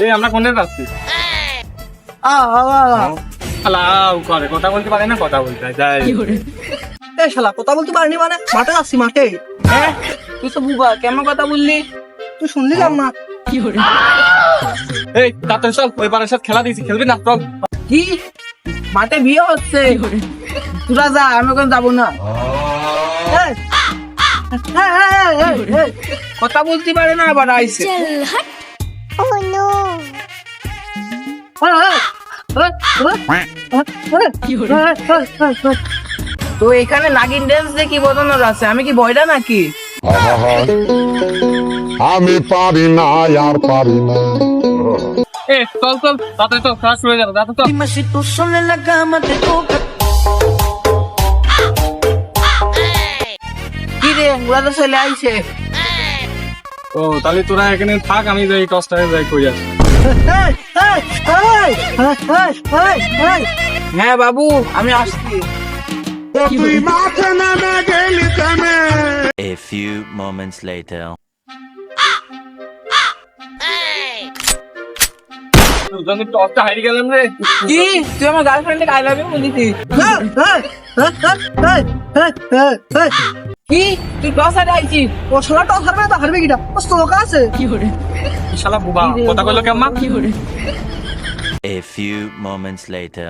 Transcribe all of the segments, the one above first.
এই আমরা কোনে যাচ্ছি? আলাউ করে কথা বলতে পারে না, কথা বলতে হয়। যাই এই শালা কথা বলতে পারিনি মানে? মাঠে যাচ্ছি মাঠে। হ্যাঁ, তুই তো বুবা, কেমন কথা বললি? তুই শুনলিলাম না? এই তাড়াতাড়ি চল, ওই পাড়ার সাথে খেলা দিয়েছি, খেলবি না? চল। কি মাঠে বিয়ে হচ্ছে? তোরা যা, আমি ওখানে যাবো না। এই, এই, কথা বলতে পারে না আবার আইছে। তো এখানে নাগিন ড্যান্স দেখি বোঝানোর আছে, আমি কি বয়ডা নাকি? আমি পারি না আর পারি না। এ চল চল, তাড়াতাড়ি চল, খেলা শুরু হয়ে যাবে, তাড়াতাড়ি চল। কি রে, ওরা তো চলে আইছে। ও তাহলে তোরা এখানে থাক, আমি যাই টসটাকে যাই কই আসি। হ্যাঁ বাবু, আমি আসছি। A few moments later. দুজনে টসটা হারিয়ে গেলাম রে। কি তুই আমার গার্লফ্রেন্ডকে আই লাভ ইউ বলিস? কি তুই টস হারে আইছি? ও শালা টস হারবে না, হারবে কিটা? ও স্ট্রোক আছে। শালা বুবা, কথা কইলো কেমন? A few moments later.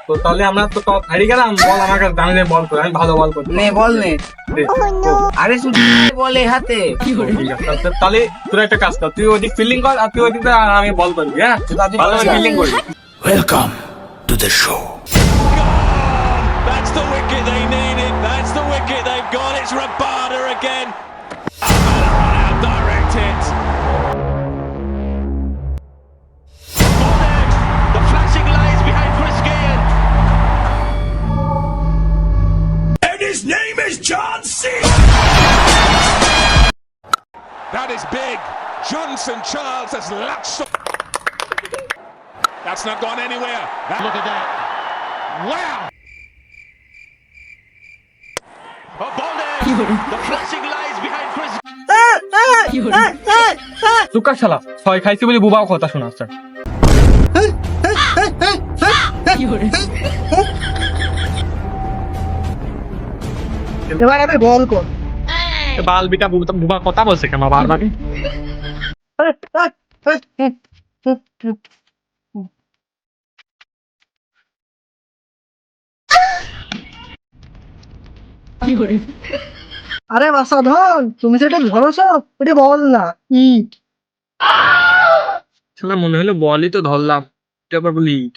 তো তাহলে আমরা তো টস হারিয়ে গেলাম। বল আমার কাছে, জানি বল করে, আমি ভালো বল করি। নে বল নে। দে। আরে শুধু বলে হাতে। ঠিক আছে, তাহলে তোরা একটা কাজ কর, তুই ওদিক ফিল্ডিং কর আর তুই ওদিক দিয়ে, আর আমি বল করবি। হ্যাঁ, ভালো ফিল্ডিং করবি। Welcome to the show. That's the wicket they needed. That's the wicket they've got. It's Rabada again. Direct hit. The flashing lights behind Chris Gayle. And his name is John C. That is big. Johnson Charles has latched. That's not gone anywhere. Look at that. Wow. Oh, Bolden. The flashing lights behind Chris. Chukar শালা, ছয় খাইছি বলে বুবাও কথা শোনাচ্ছে। এবার আমি বল কর। বাল beta বুবা কথা বলছে কেন বারবার? আরে বাসা ধন, তুমি যেটা ধরছো ওটা বল না। শালা মনে হলো বলই তো ধরলাম, এটা আবার বলি ইট।